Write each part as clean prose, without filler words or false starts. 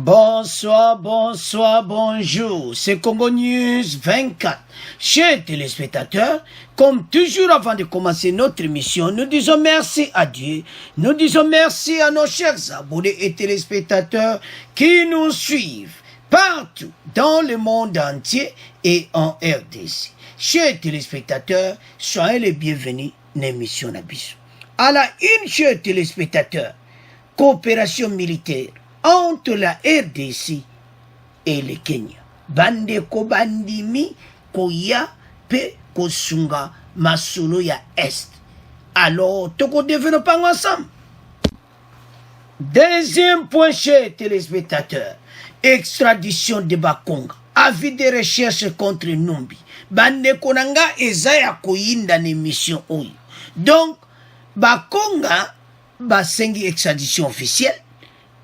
Bonsoir, bonsoir, bonjour. C'est Congo News 24. Chers téléspectateurs, comme toujours avant de commencer notre émission, nous disons merci à Dieu. Nous disons merci à nos chers abonnés et téléspectateurs qui nous suivent partout dans le monde entier et en RDC. Chers téléspectateurs, soyez les bienvenus dans l'émission Nabiso. À la une, chers téléspectateurs, coopération militaire entre la RDC et le Kenya. Bande ko bandimi koya pe kosunga masolo ya Est. Alors, toko développons ensemble. Deuxième point, chers téléspectateurs, extradition de Bakonga. Avis de recherche contre Numbi. Bande konanga ezaya koyinda n'émission oyo. Donc, Bakonga basengi extradition officielle.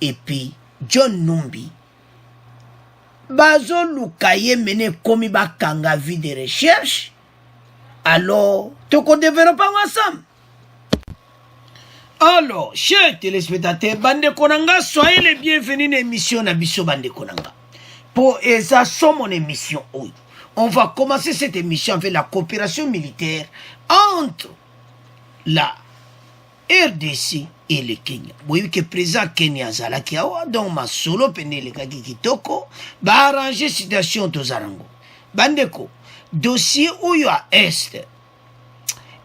Et puis, John Numbi, Bazo Lukaye mene komi bakanga vie de recherche. Alors, toko développons ensemble. Alors, chers téléspectateurs, bande konanga, soyez les bienvenus dans l'émission Nabiso bande konanga. Pour esa mon émission, oui. On va commencer cette émission avec la coopération militaire entre la RDC et le Kenya. Vous voyez que le président Kenya Zalaki Awa, donc ma solo pene le kaki kitoko, ba arranger situation to Zarango. Bandeko, dossier où il y a Est,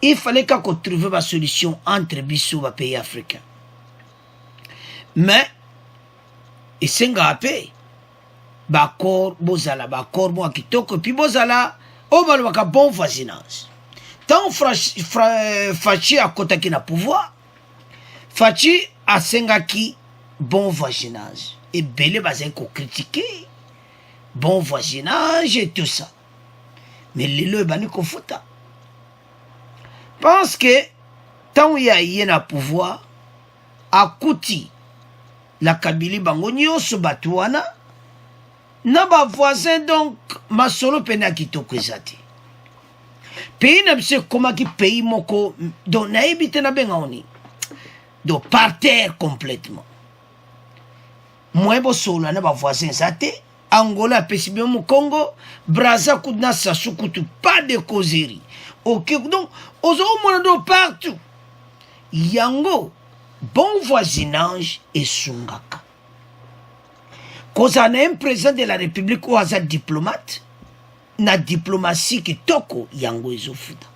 il fallait qu'on trouve une solution entre Bissou et pays africains. Mais, il s'est engagé, bakor, bozala, bakor, moi kitoko, puis bozala, au malwaka bon voisinage. Tant Fachi à côté qui n'a pouvoir, Fachi a sengaki bon voisinage. Et Belé bazin ko critiquer bon voisinage et tout ça. Mais le bani ko fouta. Parce que tant il y a yena pouvoir, a kouti la Kabylie bango nyonso batouana, na ba voisin donc masolo pena kitoko ezati. Pays n'a pas comment qui pays moko donc na habité na bengaoni donc par terre complètement moi bo solo na ba voisin zate Angola pesi bien Congo Brazza kudna sasukutu pas de causerie OK donc ozo mondo partout yango bon voisinage et sungaka cause on a un président de la République ou un diplomate na diplomatie ki toko yango ezofuta.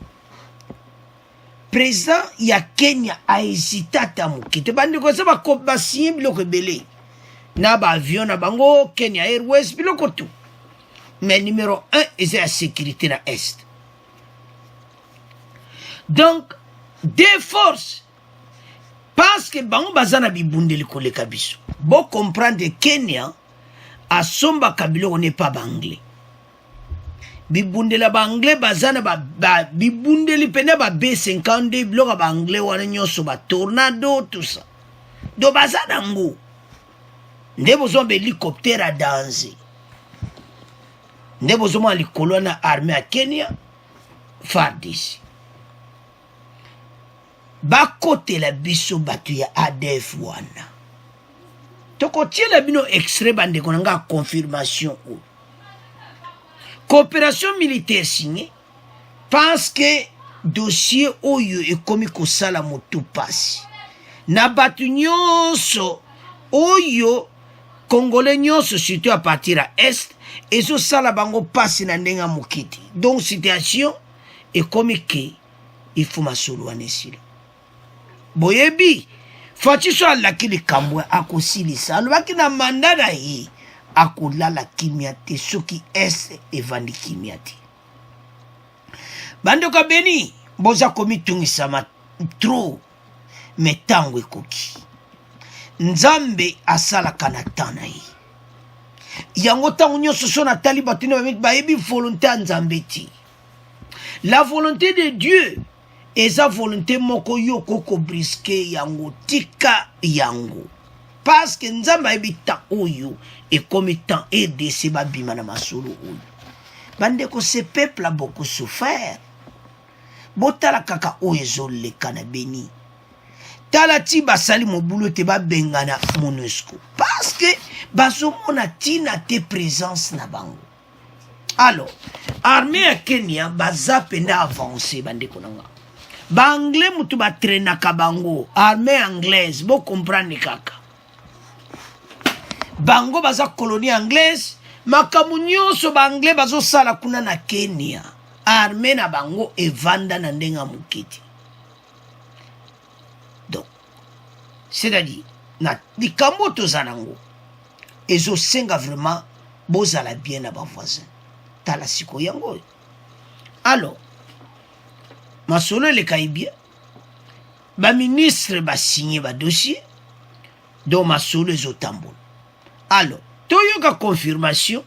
Président ya Kenya a hésité à mukite bandi ko saba ko basim biloko belé na ba avion na bango Kenya Airways biloko tout. Mais numéro 1 est la sécurité na Est. Donc des forces parce que bango bazana bibundeli ko le kabiso. Bon comprendre Kenya a somba kabilo n'est pas banglais. Bibundela ba anglais bazana ba bibundeli pena ba B52 bloka ba anglais wana nyoso ba tornado tout ça do bazana ngo ndebo zombe hélicoptère à danger ndebo zoma likolo na armée à Kenya FARDC ba côté la biso batu ya ADF wana toko tiela bino extrait bande konanga confirmation ou coopération militaire signée parce que dossier oyo est comme kosala moto pasi na batu nyonso oyo congolais nyonso surtout à partir à Est et so sala bango pasi na ndenga mokiti donc situation est comme que il faut masolo anesila boyebi Fachi so alaki likambwe akosilisa alobaki na mandana yi akolala kimia te soki Est evandi kimia te bando ka beni boza komitungisama trop mais tango ekoki nzambe asalaka na tana ye yango tango nyonso so natali bato ne bayebi volonté ya nzambe ti la volonté de Dieu eza volonté moko yo koko briske yango tika yango parce que nzamba ayebi ta oyo et comme temps RDC babima na masolo oyo bande ko ce peuple a beaucoup souffert botala kaka oyo ezoleka na beni tala ti basali mobulu te babengana MONUSCO parce que bazomona tina te présence na bango. Alors armée ya Kenya baza penda avancé bandeko nanga. Ba anglais mutu ba traînaka bango, armée anglaise, bo comprendre kaka. Bango baza colonie anglaise, makamu nyonso ba anglais bazo sala kuna na Kenya. Armée na bango evanda na ndenga mukiti. Donc c'est-à-dire na likambo tozanango ezo senga vraiment bozala bien na ba voisin. Tala siko yango. Alors masolo le kaibia ba ministre ba signé ba dossier do masolo ezo tambola. Alors toyoka confirmation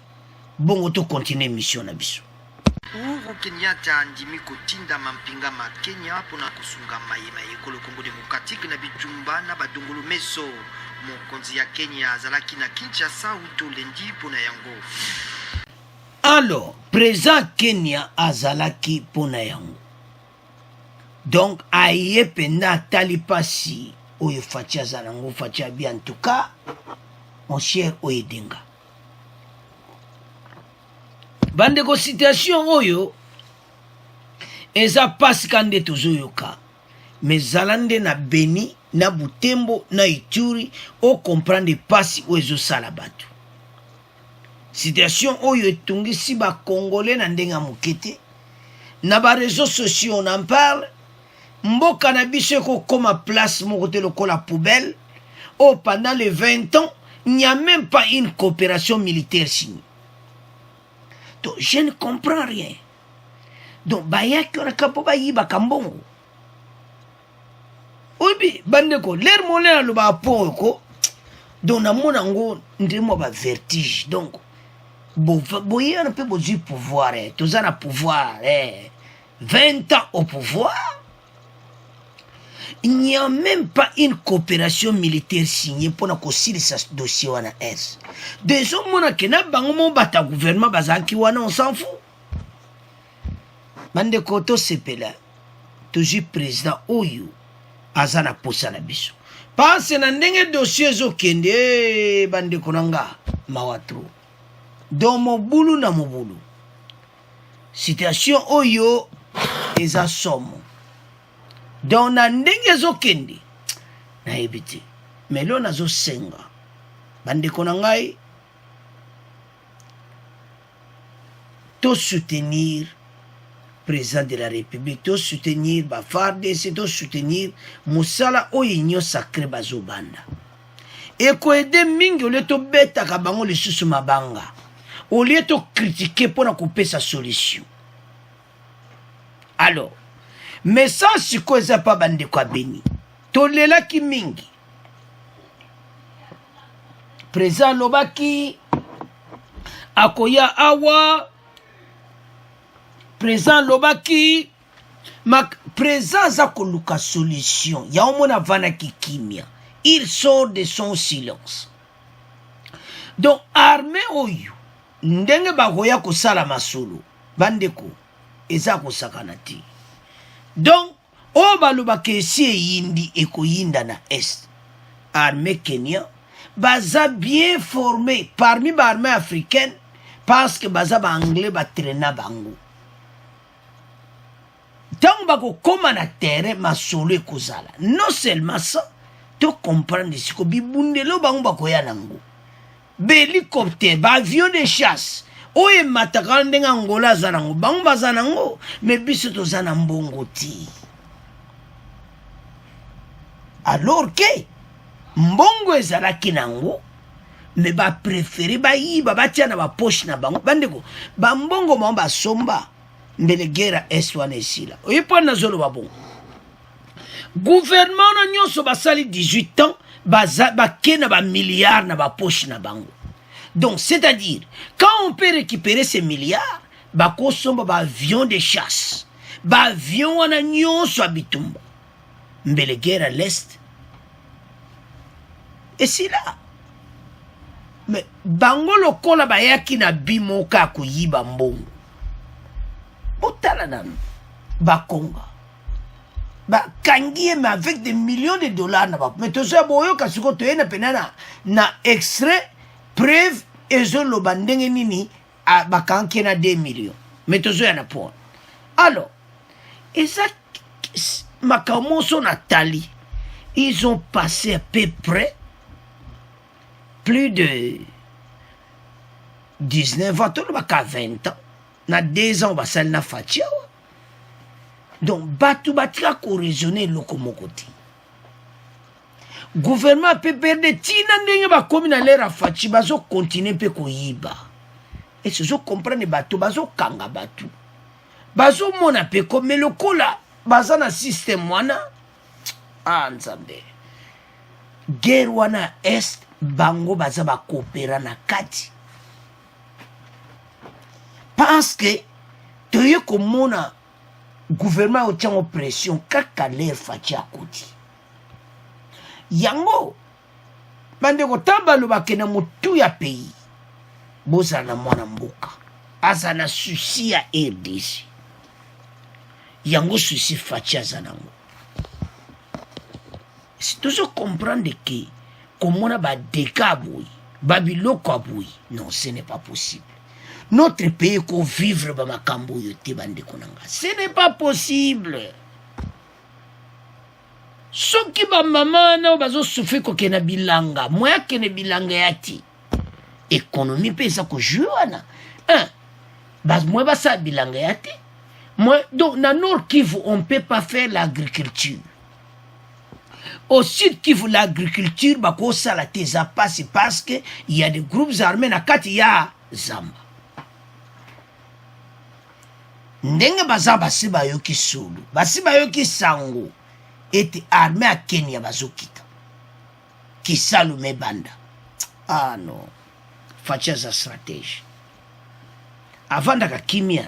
bongo to continuer mission na biso. Uhuru Kenyatta andimi kotinda mampinga ma Kenya pona kusunga mayema ekolo Congo Démocratique na bitumba na badongolo meso mokonzi ya Kenya azalaki na Kinshasa uto lendi pona yango. Alors président Kenya azalaki pona yango. Donc aye penda tali pasi oyo fatia zanango fatia bien en tout cas mon cher Oyedenga. Bandeko situation oyo eza pasi kande tozoyoka mais zalande na Beni na Butembo na Ituri o comprendre pasi oyo sala batu. Situation oyo etungisi ba Congolais na ndenga mokete na ba réseaux sociaux on en parle. Mboka na biso ko koma place moko te lokola poubelle. Oh, pendant les 20 ans, il n'y a même pas une coopération militaire signée. Donc, je ne comprends rien. Donc, bayaki on a kapo bayiba kambongo. Obi, bandeko, l'air molé le ba poko. Donc, na monango ndemo ba vertige. Donc, boye on peut bozi pouvoir, tous en a pouvoir, 20 ans au pouvoir. Il n'y a même pas une coopération militaire signée pour na kosili sa dossier wana S. Des hommes mona kena bango mo bata gouvernement bazanki wana on s'en fout. Bande koto sepela. Toujours président oyo azana posa na biso. Pense na ndenge dossier zo kende bande konanga mawatro. Dans mobulu na mobulu. Situation oyo eza somo. Dans na ndenge zo kende na ebiti melo na zo senga bande konangai to soutenir président de la République, to soutenir ba FARDC, to soutenir musala oyo sacré bazo banda et ko aider mingi ole to beta ka bango le susu mabanga ole to critiquer pour na couper sa solution. Alors mais ça, c'est quoi ça pas bande quoi béni? Tolela ki mingi. Président Lobaki, Akoya Awa, Président Lobaki, ma président Zakoluka solution. Ya omona vana kimia. Il sort de son silence. Donc, armée oyu, ndenge bagoya ko sala masolo, bandeko, eza ko sakanati. Donc, o baloba ke si yindi eko yinda na est. Armée Kenya, baza bien formé parmi ba armée africaine parce que baza ba anglais ba traîna bango. Tant bako koma na terre masolo ekozala. Non seulement ça, tu comprends ce que bibundelo bango bako ya nango. Hélicoptère, ba avion de chasse. Oye matakala ndenga Angola zanango bango bazanango mais biso tozana mbongo ti. Alors que mbongo ezalaki nango mais ba préféré ba yiba batia na ba poche na bango bandeko ba mbongo mo ba somba mbele guerre eswana esila. Oye pa na zolo ba bon. Gouvernement na nyonso basali 18 ans ba kena ba milliards na ba poche na bango. Donc, c'est-à-dire, quand on peut récupérer ces milliards, bako somba ba avion de chasse, ba avion wana nyonso abitumba, mbele guerre à l'est. Et c'est là. Mais bango lokola ba yaki na bimoka kuyiba mbongo. Botala nan ba konga. Ba kangie mais avec des millions de dollars na ba. Mais to so boyo kasiko to ena penana na extrait preuve ezoloba ndenge nini bakanke na 2 millions mais tozoya na pona. Alors eza makambo so natali, ils ont passé à peu près plus de 19 ans, tolobaka 20 ans na 2 ans basali na faci awa. Donc bato batika koraisonner eloko moko te. Gouvernement peut perdre tina ndenge bakomi na lera faci bazo continuer mpe koyiba. Et ce zo comprendre bato bazo kanga bato bazo mona pe comme lokola baza na système wana nzambe guerre wana est bango baza bakopera na kati parce que toye komona gouvernement otiango pression kaka ler faci akoti yango bandeko tambalo bakena motu ya pays bozala na mwana mboka aza na susi ya RDC yango susi faci aza nango. Si toujours comprendre que komona badeka aboyi babiloko aboyi, non, ce n'est pas possible. Notre pays ko vivre ba makambo oyo te bandeko nanga, ce n'est pas possible. Soki ba mama na bazo souffrir ko kena bilanga moya kene bilanga yati économie pesa ko jouana bas moi basa bilanga yati moi. Donc na Nord Kivu on peut pas faire l'agriculture. Au Sud Kivu l'agriculture bako sala te za passe parce que il y a des groupes armés na kati ya zamba. Ndenge baza basi bayoki solo basi bayoki sango ete armée à Kenya bazokita kisalume banda. Non, facia za stratégie avant daka kimia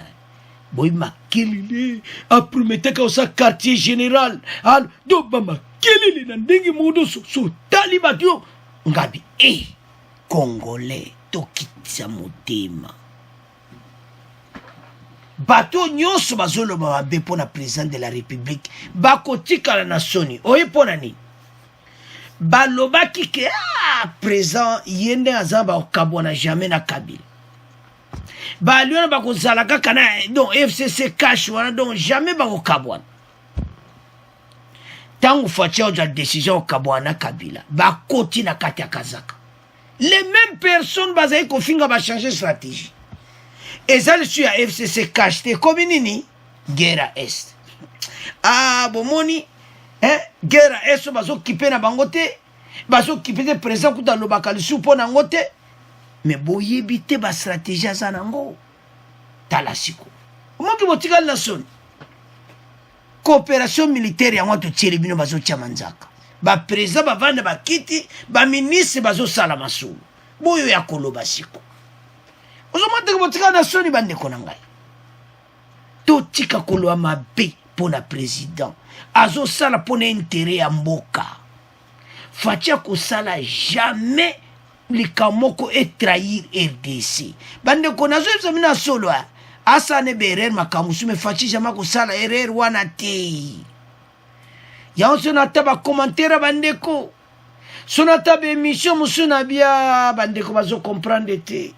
boy makelele aprometaka osa quartier général do ba makelele na ndenge modo so tali batio ngabi congolais tokitisa motema bato nyonso bazoloba mabe mpona président de la république bakotikala na soni oye mpona nini balobaki ke président ye nde aza bakabwana jamais na Kabila baliona bakozala kaka na donc FCC cash wana donc jamais bakokabwana ntango faci ozwa décision okabwana Kabila bakoti na kati ya kazaka les mêmes personnes bazali kofinga bachanger stratégie ezali su ya FCC cash te komi nini guerre est bomoni guerre est bazokipe na bango te bazokipe te président kuta alobaka lisu mpo nango te mais boyebi te bastratégie aza nango tala siko omoki botikali na soni coopération militaire yango totieli bino bazotia manzaka baprésident bavanda bakiti baministre bazosala masolo boyo ya koloba siko ozomateke botikali na soni bandeko na ngai totika koloba mabe mpona président azosala mpona intérêt ya mboka faci akosala jamais likamoko etrahir RDC bandeko nazoyebisa bino solo asane berer makambo sume faci jamais akosala erreur wana te yango so nata bacommentaire bandeko so nata baémission mosusu na bia bandeko bazocomprendre te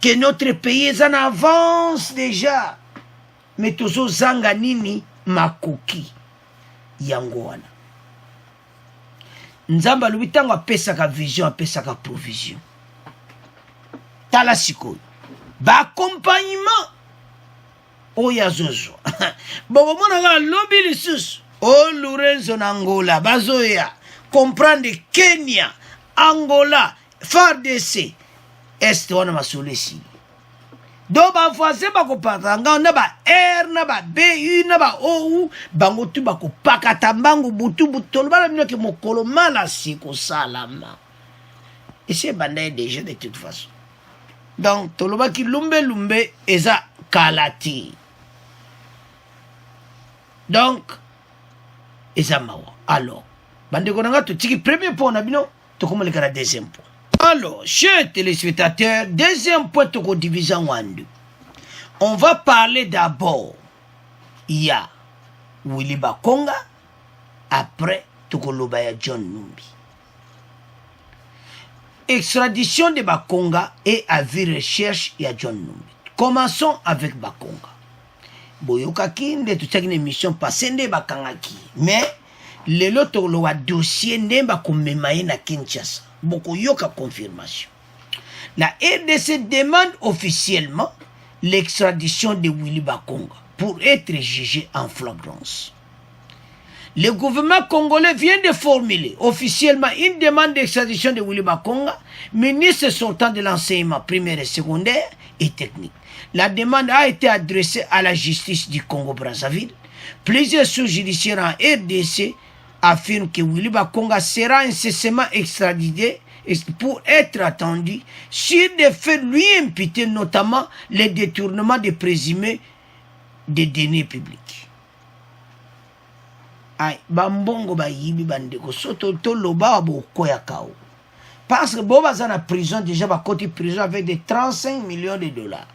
que notre pays eza na avance déjà mais tozozanga nini makoki yango wana nzambe alobi ntango apesaka vision apesaka provision tala sikoyo baaccompagnement oyo azozwa bokomonaka alobi lisusu Lorenzo na Angola bazoya comprendre Kenya Angola FARDC este wana masolo esili do bavoisin bakopatanga na ba R na ba BU na ba OU bango tu bakopakata mbangu butu tolobala bino ke mokolo mala siko salama et c'est bandé déjà de toute façon. Donc tolobaki lumbe eza kalati donc eza mawa. Alors bandeko nanga totiki premier point na bino tokomeleka na deuxième point. Alors, chers téléspectateurs, deuxième point de division en deux. On va parler d'abord, il y a Willy Bakonga, après Tokolobaya John Numbi. extradition de Bakonga et avis recherche ya John Numbi. Commençons avec Bakonga. Boyokaki nde tutaki une émission passée nde bakangaki. Mais lelo tolo wa dossier nde bakomemaye na Kinshasa. Boko yoka confirmation. La RDC demande officiellement l'extradition de Willy Bakonga pour être jugé en flagrance. Le gouvernement congolais vient de formuler officiellement une demande d'extradition de Willy Bakonga, ministre sortant de l'enseignement primaire et secondaire et technique. La demande a été adressée à la justice du Congo-Brazzaville. Plusieurs sous-judiciaires en RDC affirment que Willy Bakonga sera incessamment extradité pour être attendu sur des faits lui imputés, notamment les détournements de présumés des deniers publics. Ay, bambongo ba yibi bandeko soto to loba bo koya kao. Parce que boba za na prison déjà ba côté prison avec des 35 millions de dollars.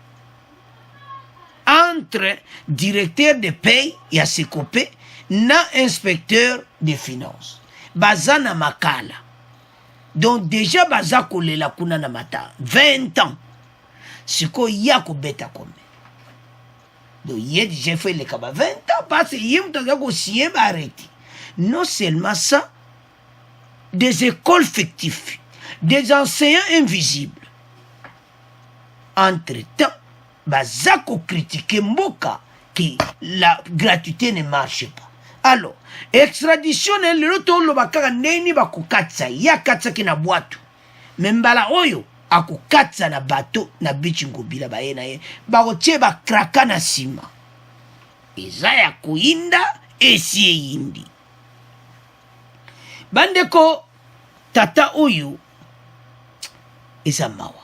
Entre directeur de paye et à Sekopé, na inspecteur des finances. Bazana makala. Donc déjà baza kolela kuna na mata 20 ans. Siko yako beta comme. Donc j'ai fait le kaba 20 ans parce que yim taga ko sien ba arrêté. Non seulement ça, des écoles fictives, des enseignants invisibles. Entre-temps, bazako critiquer Mboka que la gratuité ne marche pas. Alors, extradition le rotolo bakaka neni bakukatsa ya katsa kina bwatu. Membala oyo akukatsa na bato na bichi ngobila baena ye bakotie bakraka na sima. Eza ya kuinda esie yindi. Bandeko tata oyo eza mawa.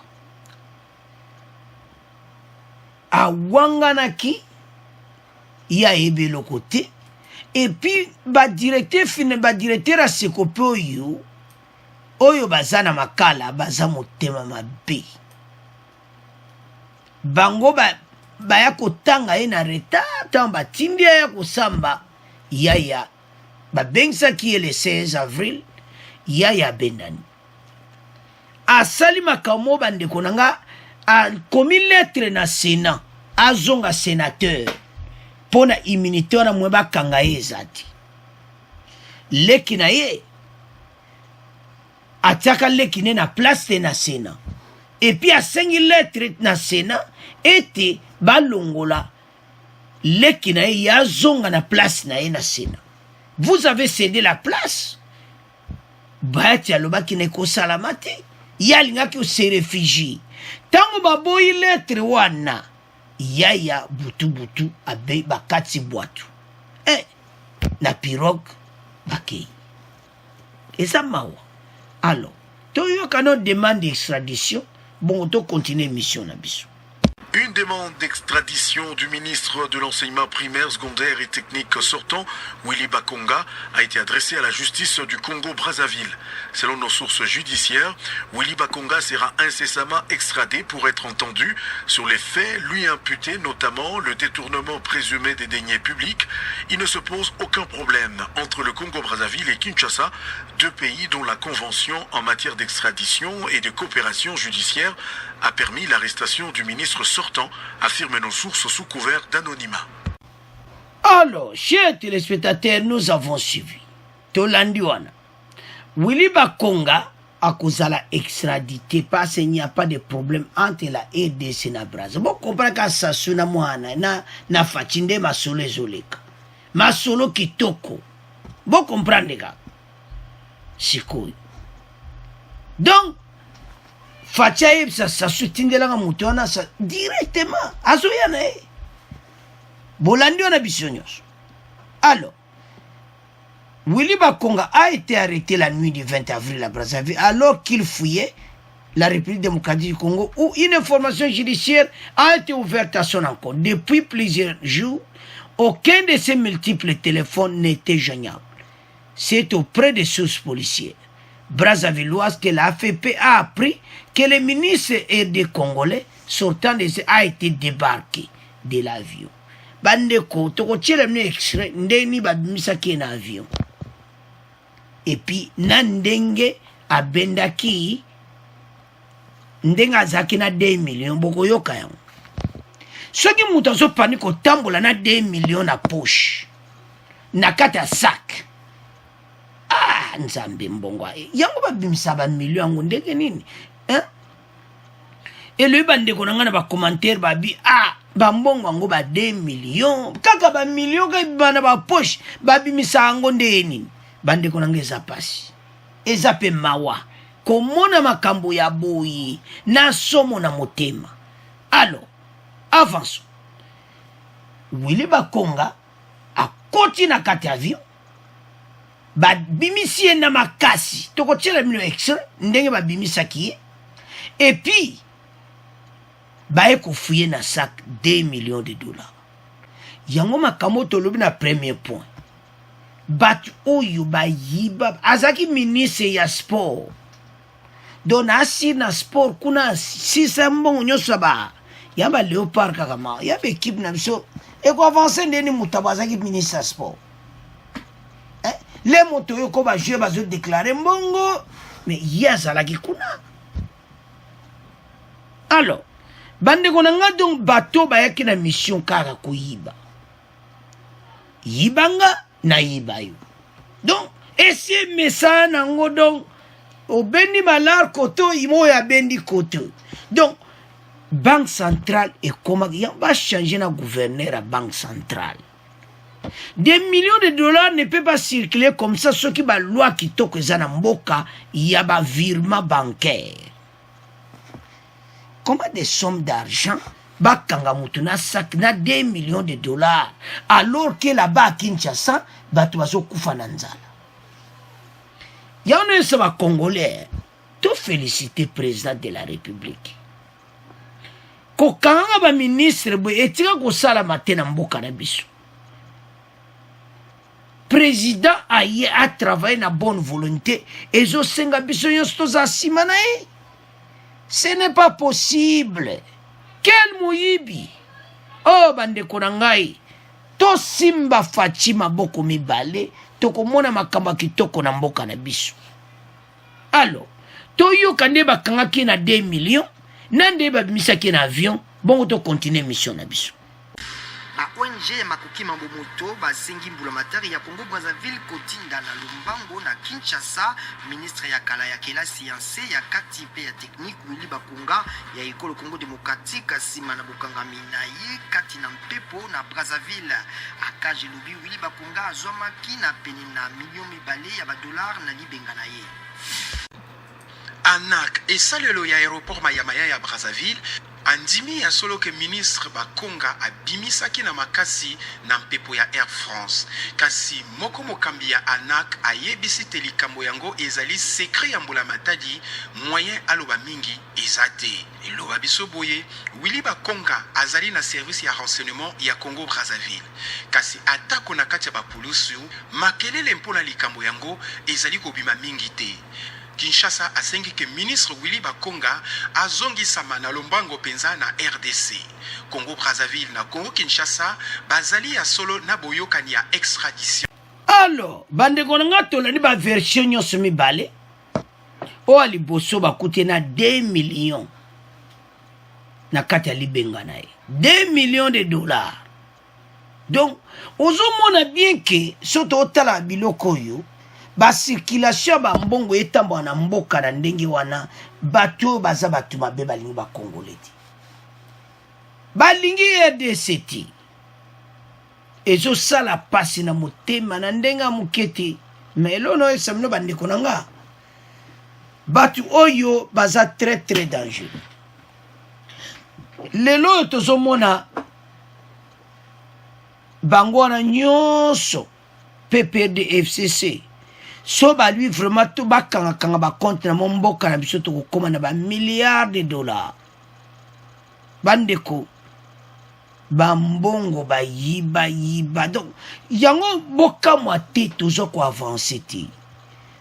Awanganaki ya ebelo kote. Et puis directeur a Sekopé oyo bazana makala baza motema mabe. Bango baya kotanga ye na retard tamba tindi ya kosamba yaya babengisa ki le 16 avril yaya benani. Asali makamo bandeko nanga a komi lettre na Sénat azonga sénateur pona immunité wana mweba kanga ye zati. Leki na ye ataka leki ne na place na Sénat. Et puis a sengi lettre na Sénat ete balongola leki na ye ya zonga na place na ye na Sénat. Vous avez cédé la place. Bayati aloba ki ne ko salamate. Yalinga ki se réfugie. Tango baboyi lettre wana yaya butu abe bakati boatu. Na pirogue bakei. Et ça mawa. Alors, toyo kano demande d'extradition, bon to continuer mission na biso. Une demande d'extradition du ministre de l'enseignement primaire, secondaire et technique sortant, Willy Bakonga, a été adressée à la justice du Congo-Brazzaville. Selon nos sources judiciaires, Willy Bakonga sera incessamment extradé pour être entendu sur les faits lui imputés, notamment le détournement présumé des deniers publics. Il ne se pose aucun problème entre le Congo-Brazzaville et Kinshasa, deux pays dont la convention en matière d'extradition et de coopération judiciaire a permis l'arrestation du ministre sortant, affirment nos sources sous couvert d'anonymat. Alors, chers téléspectateurs, nous avons suivi. Tolandiwana. Willy Bakonga a causé la extradité parce qu'il n'y a pas de problème entre la RDC et la Brazza. Vous comprenez que ça suna mwana na fatinde masolo ezoleka. Masolo kitoko. Vous comprenez que sikoy. Donc, Fachaïb, ça soutient de la moutona, ça directement. Azoyana. Bolandi on a bisognos. Alors, Willy Bakonga a été arrêté la nuit du 20 avril à Brazzaville alors qu'il fouillait la République démocratique du Congo où une information judiciaire a été ouverte à son encontre. Depuis plusieurs jours, aucun de ses multiples téléphones n'était joignable. C'est auprès des sources policières brazzavilloise que la AFP a appris que le ministre RD congolais sortant a été débarqué de l'avion. Bandeko, toko tchela mne extrait, ndeni babimisa ki na avion. Et puis, nandenge abendaki ndenge azalaki na 2 millions bokoyoka yango soki moto azopani kotambola na 2 millions na poche na kati ya sac nzambe mbongo yango babimisa bamilio yango ndenge nini eloyi bandeko na nga na bacommentaire babi bambongo yango ba 2 millions kaka bamilio kaibima na bapoche babimisa yango ndenge nini bandeko na nga eza pasi eza mpe mawa komona makambo ya boye na somo na motema alors avance Willy Bakonga akoti na kati avion babimisi ye na makasi tokotiela mino extrait ndenge babimisaki ye et puis baye kofuye na sac 2 millions de dollars yango makambo tolobi na premier point batu oyo bayiba azaki ministre ya sport donc asir na sport kuna sisa mbongo nyonso yaba Léopard kakama yaba équipe na biso eko avancer ndeni mutabo azaki ministre ya sport les moto yo ko ba jouer bazo déclarer mbongo mais yazalaki kuna alors bandeko na nga donc bato bayaki na mission kaka koyiba yibanga na yibayo donc ese message nango donc obendi malar koto imo ya bendi koto donc banque centrale ekomaki yango bachange na gouverneur à banque centrale. Des millions de dollars ne peuvent pas circuler comme ça, ce qui va loi qui toque na mboka, il y a un virement bancaire. Comment des sommes d'argent bakanga mutuna sac na 2 millions de dollars alors que là-bas à Kinshasa, batu bazo kufa na nzala. Y'en a un Congolais, tout féliciter président de la République. Kokanga ba ministre bo etika ko sala matena mboka na biso. Président a travaillé na bonne volonté et zo senga biso yosto za simana e. Ce n'est pas possible. Quel moyibi. Oh bande konangai. To simba Fatima boko mibale to komona makamba kitoko na mboka na biso. Alors, to yo kande bakanga ki na 2 millions, nande ba bimisa ki na avion, bongo to continuer mission na biso. Ba ONG ya makoki mambo moto basengi mbulamatari ya Congo Brazzaville kotinda na Lumbango na Kinshasa. Ministre ya kala ya kela science ya kati pe ya technique Willy Bakonga ya ekolo Congo démocratique sima na bokangami na ye kati na mpepo na Brazzaville. Akaje lobi Willy Bakonga azwamaki na pene na million mibale ya ba dollar na libenga na ye. ANAC et salelo ya aéroport Mayamaya ya Brazzaville andimi ya solo ke ministre Bakonga abimisaki na makasi na mpepo ya Air France kasi moko mokambi ya ANAC ayebisi te likambo yango ezali secret ya mbulamatadi moyen aloba mingi ezate eloba biso boye Willy Bakonga azali na service ya renseignement ya Congo Brazzaville kasi atako na kati ya bapulusu makelele mpona likambo yango ezali kobima mingi te. Kinshasa asengi ke ministre Willy Bakonga azongisama na Lumbango penza na RDC. Congo Brazzaville na Congo Kinshasa bazali ya solo na boyokani ya extradition. Alors, bande konanga tolani ba version nyonso mibale. O ali boso bakute na 2 millions. Na kati ya libenga na ye. 2 millions de dollars. Donc, ozomona bien que soto otala biloko yo ba circulation ba mbongo etambo na mboka na ndenge wana bato baza batu mabe balingi ba Congolais balingi RDC ezo sala pasi na motema na ndenga mukete melo no esamno bandeko nanga batu oyo baza très très dangereux. Lelo tozomona bango na nyonso PPRD FCC so ba lui vraiment tout ba kanga ba compte na mboka na biso to kokoma na ba milliards de dollars bandeko ba mbongo ba yiba donc yango boka moite toujours ko avancer ti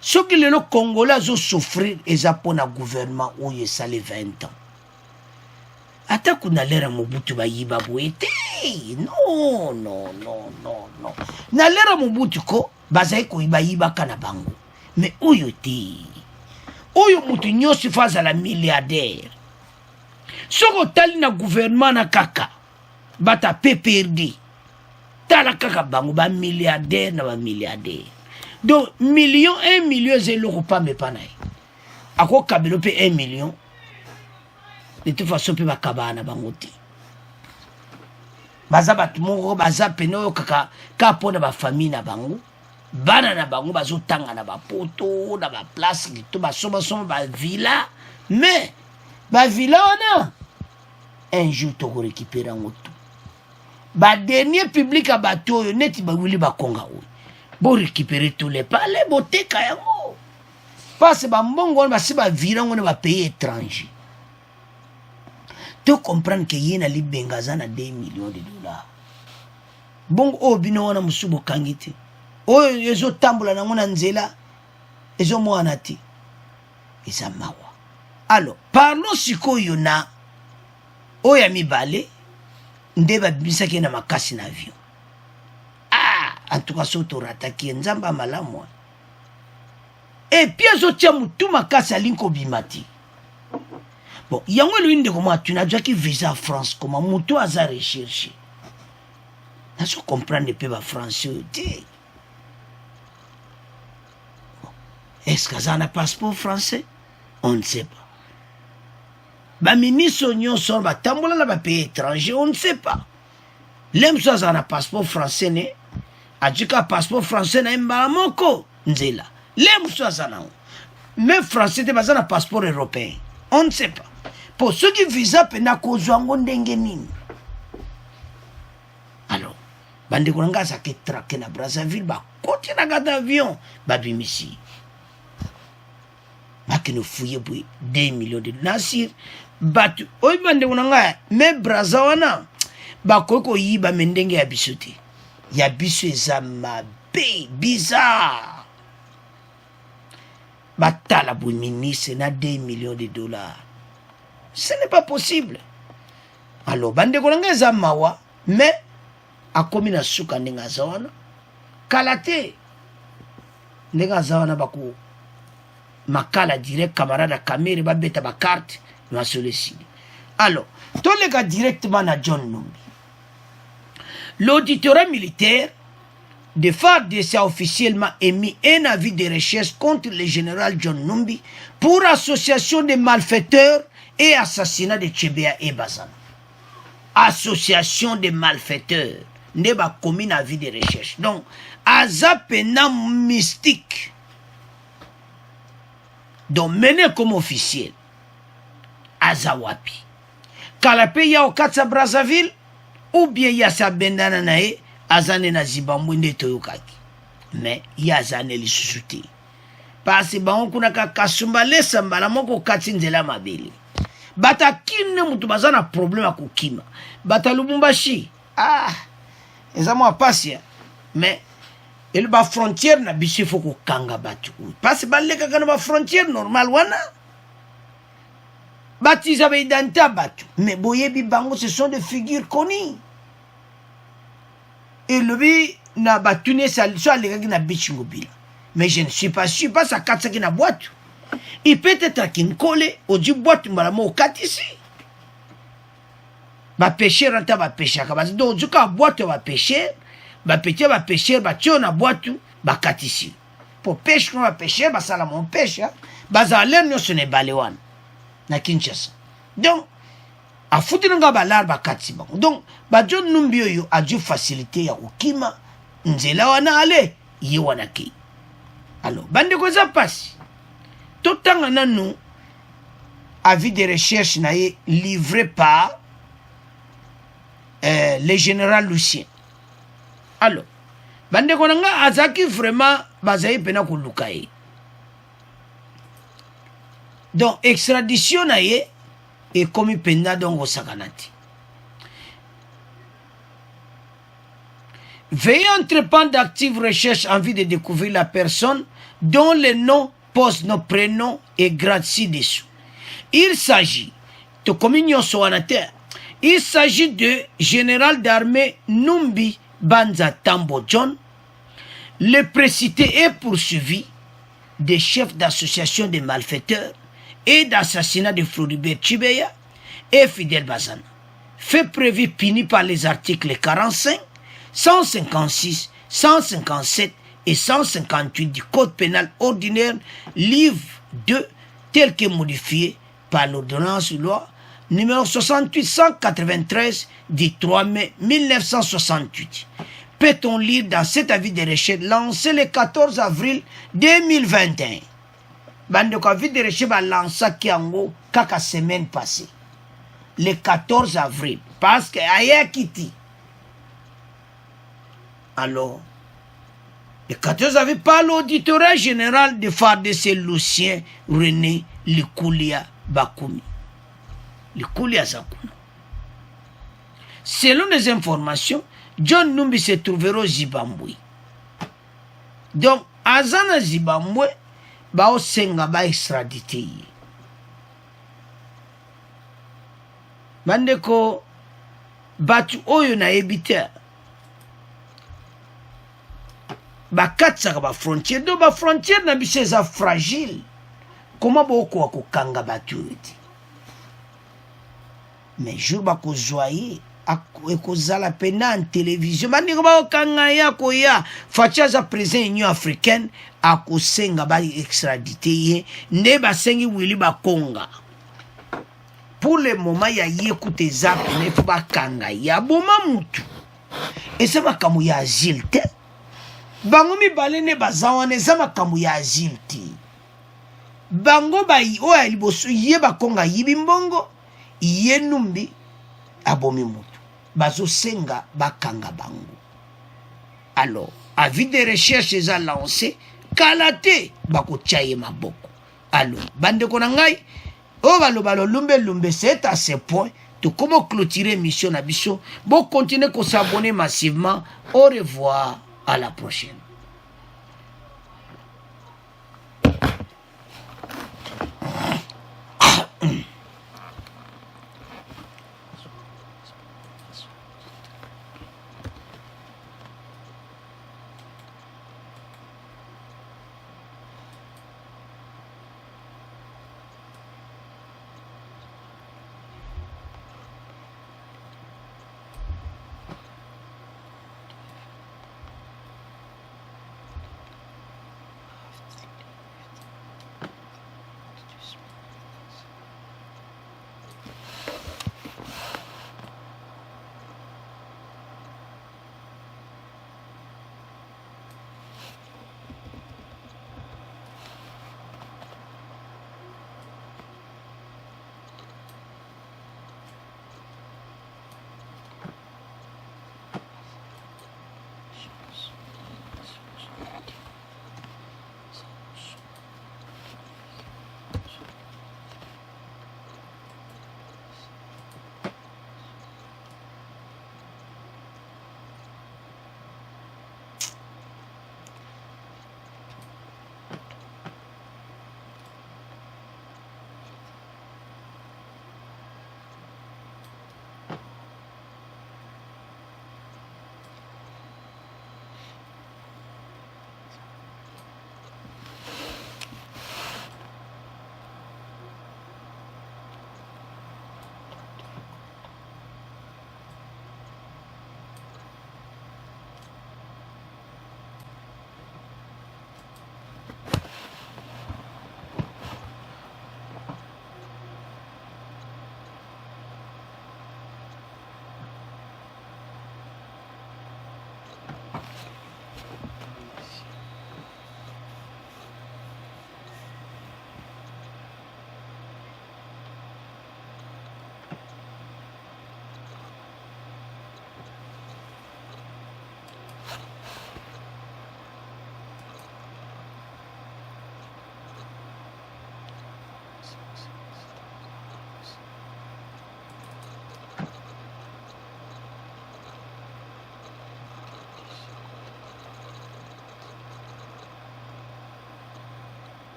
so que le Congolais zo souffrir eza pona gouvernement oyo sale 20 ans ata kuna lera Mobutu ba yiba boete non na lera Mobutu ko bazai ko iba kana bango mais oyo te oyo mutu nyosi faza la milliardaire soko tali na gouvernement na kaka bata PPRD tala kaka bango ba milliardaire na ba milliardaire donc 1 million zelo pas me panay ako kabelo pe 1 million de toute façon pe bakabana bango ti baza batu moko baza peno kaka ka pona ba famille na bango bana na bango bazotanga na ba poto na ba place to ba soma ba villa mais ba villa wana un jour to récupérer ngoto ba dernier public a bato yo neti ba wili ba konga o bo récupérer tous les palais boteka yango parce ba mbongo ba si ba villa ngone ba pays étranger to comprendre que yena libengaza na 2 millions de dollars bongo o bino wana musubo kangiti o ezo tambola na ngona nzela ezo mwana ti eza mawa alors parlons sikoyo na oya mibale ndeba bisaki na makasi na avion en tout cas soto rataki nzamba malamu et puis ezo tia mutu makasi alinko bimati bon yango lui ndeko mwa tu n'as qui visa France comment mutu aza recherche na so comprendre pe ba français ti est-ce que ça a un passeport français on ne sait pas. Ba ministre nyonso ba tambola na ba pays étranger on ne sait pas. Lem so za na passeport français ne ajika passeport français na mbala moko nzela. Lem so za na mais français te baza na passeport européen on ne sait pas. Pour ceux qui visa pena kozwa ngo ndenge nini. Alors bande ko nga sa ke traquer na Brazzaville ba koti na gada avion ba bimisi. Qui nous fouille pour 2 millions de nasir batu oy bande unanga me brazawana bakoko yiba mendenge ya bisote ya biso ezama be bizarre batala bu ministre na 2 millions de dollars ce n'est pas possible alors bande unanga ezamawa mais akomi na suka ndenga zawana kalate ndenga zawana bako makala direct camarade caméra ba beta ba carte na sollicité alors tous les gars directement à John Numbi l'auditorat militaire de FARDC a officiellement émis un avis de recherche contre le général John Numbi pour association de malfaiteurs et assassinat de Tchébéa et Bazana. Association de malfaiteurs n'est pas commis avis de recherche donc azapena mystique. Donc, mené comme officiel, Azawapi. Kalape ya okatsa Brazzaville, ou bien ya sa bendana nae, azane na zibambwende toyokaki. Mais, ya azane li susuti. Parce que on kuna kasumba lesa mbala moko kati nzela mabele. Bata kine mutu bazana problème a kukima. Bata Lubumbashi, eza mwa pasi ya. Mais, et la frontière na biso faut ko kanga batu parce que baleka kana ba frontière normal wana baptisa ba identité batu mais boyebi bango ce sont des figures connues et le bi na batune ça soit les na bichingo bila mais je ne suis pas sûr pas ça katsa ki na boîte il peut être qu'il colle au du boîte mbala mo katisi ba pêcher renta ba pêcher ka basi donc du ka boîte ba pêcher ba petit ba pêcher ba tio na boîte ba katisi pour pêche no ba pêcher ba sala mon pêche ba zalen no ce ne balewan na Kinshasa donc a foutu nga ba lar ba katisi ba donc ba John Numbi yo a dû faciliter ya ukima nzela wana ale yi wana ki alors bande ko za passe tout temps nanu avis de recherche na livré par le général Lucien. Alors, bande konanga azaki vraiment bazayi pena kulukai. Donc extradition na ye et commis pena donc au sakanati. Veuillez entreprendre d'actives recherches en vue de découvrir la personne dont le nom, poste, nos prénoms et grade ci-dessous. Il s'agit de communion soanateur. Il s'agit de général d'armée Numbi Banza Tambo John. Le précité est poursuivi des chefs d'association de malfaiteurs et d'assassinat de Floribert Tchibeya et Fidel Bazana. Fait prévu puni par les articles 45, 156, 157 et 158 du Code pénal ordinaire, livre 2, tel que modifié par l'ordonnance loi numéro 68-193 du 3 mai 1968. Peut-on lire dans cet avis de recherche lancé le 14 avril 2021. Bande ko avis de recherche ba lancé kiango kaka semaine passée. Le 14 avril. Parce que aya kiti. Alors, le 14 avril par l'auditorat général de FARDC Lucien René Likulia Bakumi. Likulia Zakuna. Selon les informations, John Numbi se trouvera au Zimbabwe. Donc, Azana Zimbabwe, ba osenga ba extradité. Mandeko, batu oyo na ebite. Ba katsaka ba frontière. Do ba frontière na biseza fragile. Comment ba oko akokanga batu eti? Mais jour ba ko joyer. Ekozala pena en télévision bandeko baokanga ya koya facha za président Union africaine akosenga ba extradité ye nde basengi Willy Bakonga pour le moment ya yekute za pene fo bakanga ya boma mutu esa makamu ya asile te bango mibale ne bazawane eza makamu ya asile te bango bayi oya liboso ye Bakonga yibi mbongo ye Numbi abomi mutu bazo senga bakanga bango. Alors, avis de recherche eza lancé kalate bako tchaye maboko. Alors, bande konangai o balobalo lumbe c'est à ce point to comment clôturer mission na biso bon continuer ko s'abonner massivement. Au revoir, à la prochaine.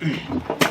Mm.